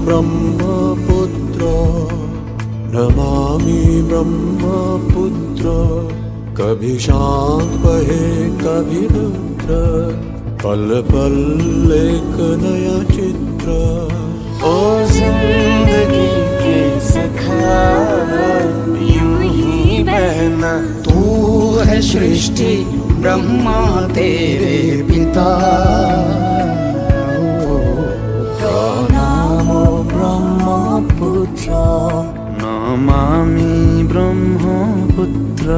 ब्रह्मपुत्र नमामि ब्रह्मपुत्र कभी शांत बहे कभी रुद्र पल पल एक नया चित्र ओ जिंदगी के सखा यूं ही बहना तू है सृष्टि ब्रह्मा तेरे पिता नमो ब्रह्मपुत्र नमामि ब्रह्मपुत्र।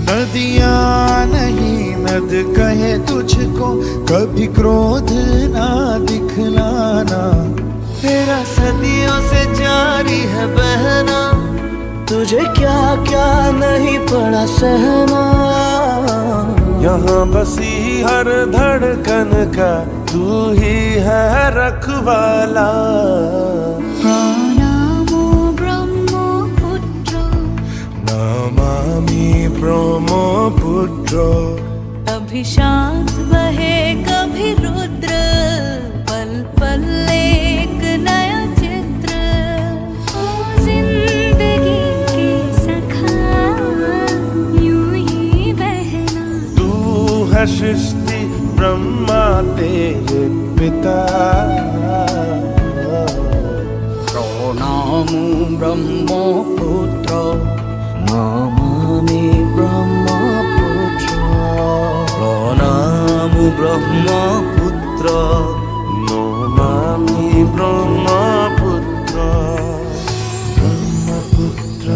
नदियाँ नहीं नद कहे तुझको कभी क्रोध ना दिखलाना तेरा सदियों से जारी है बहना तुझे क्या क्या नहीं पड़ा सहना यहाँ बसी हर धड़कन का तू ही है रखवाला नमामि ब्रह्मपुत्र कभी शांत बहे कभी रुद्र पल पल एक नया चित्र ओ जिंदगी के सखा यूं ही बहना तू है सृष्टि ब्रह्मा तेरे पिता प्रणमो ब्रह्मपुत्र नमामि ब्रह्मपुत्र नमो Brahmaputra Namami Brahmaputra Brahmaputra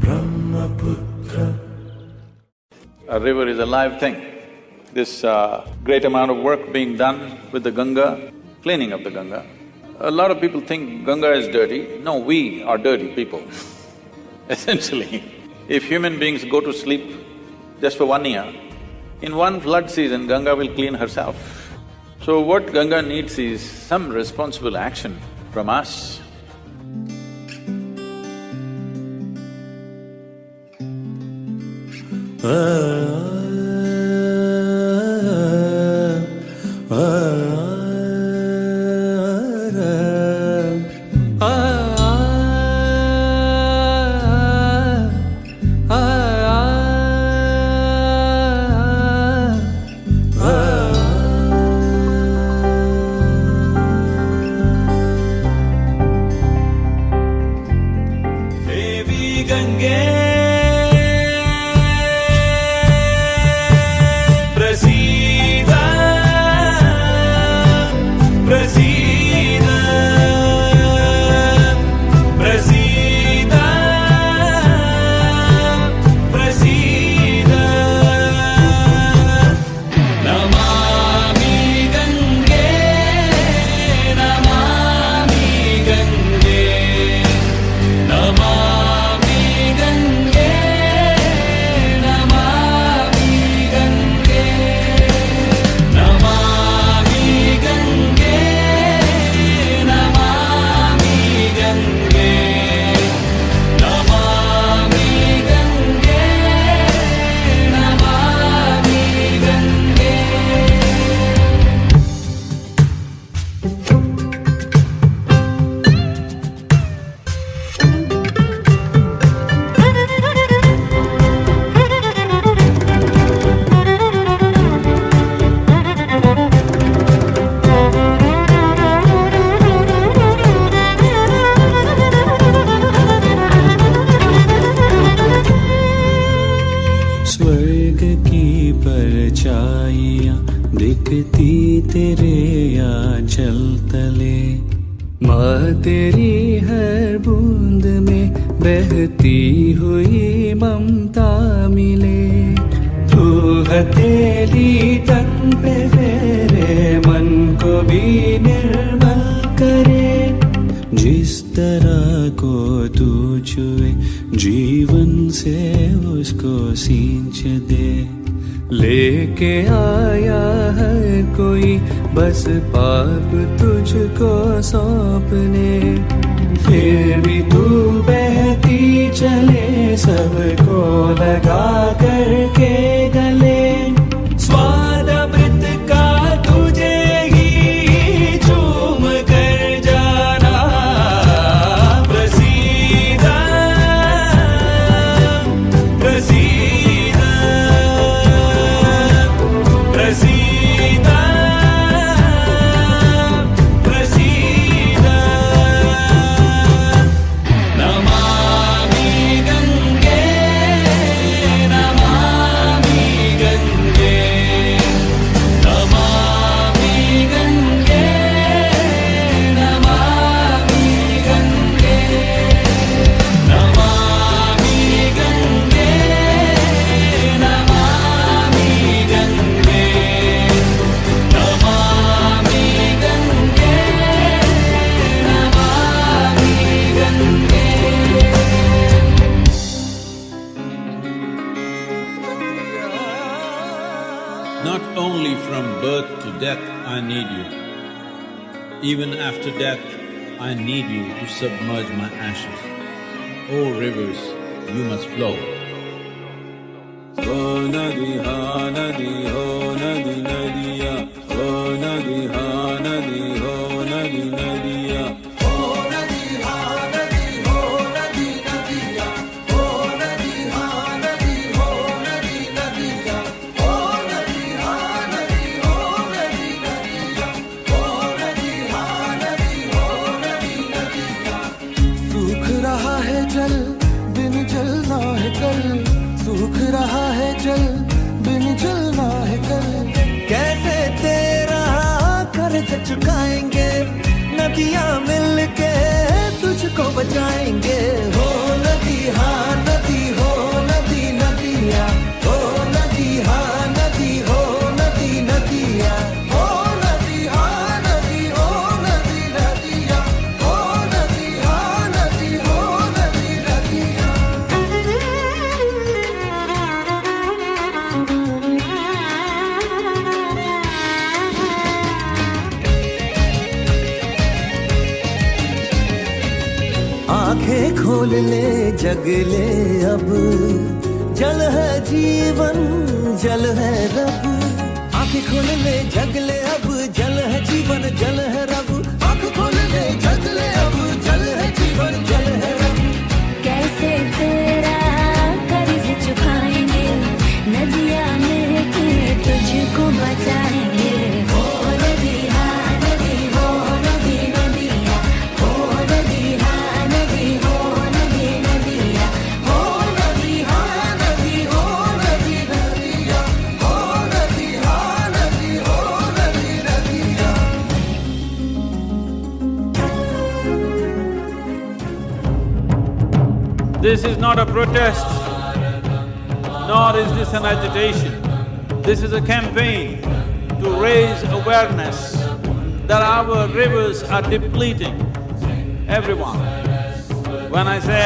Brahmaputra. A river is a live thing. This great amount of work being done with the Ganga, cleaning of the Ganga. A lot of people think Ganga is dirty. No, we are dirty people. Essentially, if human beings go to sleep just for 1 year, in one flood season, Ganga will clean herself. So what Ganga needs is some responsible action from us. दिखती तेरे आंचल तले, माँ तेरी हर बूंद में बहती हुई ममता मिले। तू हथेली तन पे फेरे, मन को भी निर्मल करे। जिस तरह को तू छुए, जीवन से उसको सींच दे। लेके आया हर कोई बस पाप तुझको सौंपने, फिर भी तू बहती चले सबको लगा करके गले। स्वाद अमृत का तुझे ही चूम कर जाना, Praseeda Praseeda Praseeda Praseeda. Namami Gange Namami Gange Namami Gange Namami Gange Namami Gange Namami Gange Namami Gange Namami Gange. Not only from birth to death I need you. Even after death, I need you to submerge my ashes. Oh rivers, you must flow. Oh nadi ha nadi ho nadi nadiya. Oh nadi ha nadi ho nadi nadiya. सूख रहा है जल बिन जलना है कल, सूख रहा है जल बिन जलना है कल। कैसे तेरा कर्ज चुकाएंगे, नदियां मिलके तुझको बचाएंगे। हो नदी हाँ नदी हो नदी नदिया, हो नदी हाँ नदी हो नदी नदिया, हो नदी हाँ नदी हो नदी नदिया, हो नदी हाँ नदी हो नदी नदिया। आंखें खोल ले जग ले अब, जल है जीवन जल है रब। आंखें खोल ले जग ले अब, जल है जीवन जल है रब। आंख खोल ले जग ले अब, जल है जीवन जल है रब। कैसे तेरा कर्ज चुकाएंगे, नदियां मिलके तुझको बचाएंगे। हो नदी हाँ नदी हो नदी नदिया, हो नदी हाँ नदी हो नदी नदिया, हो नदी हाँ नदी हो नदी नदिया, हो नदी हाँ नदी हो नदी नदिया। This is not a protest, nor is this an agitation. This is a campaign to raise awareness that our rivers are depleting. Everyone. When I say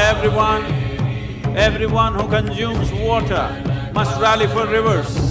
everyone who consumes water must rally for rivers.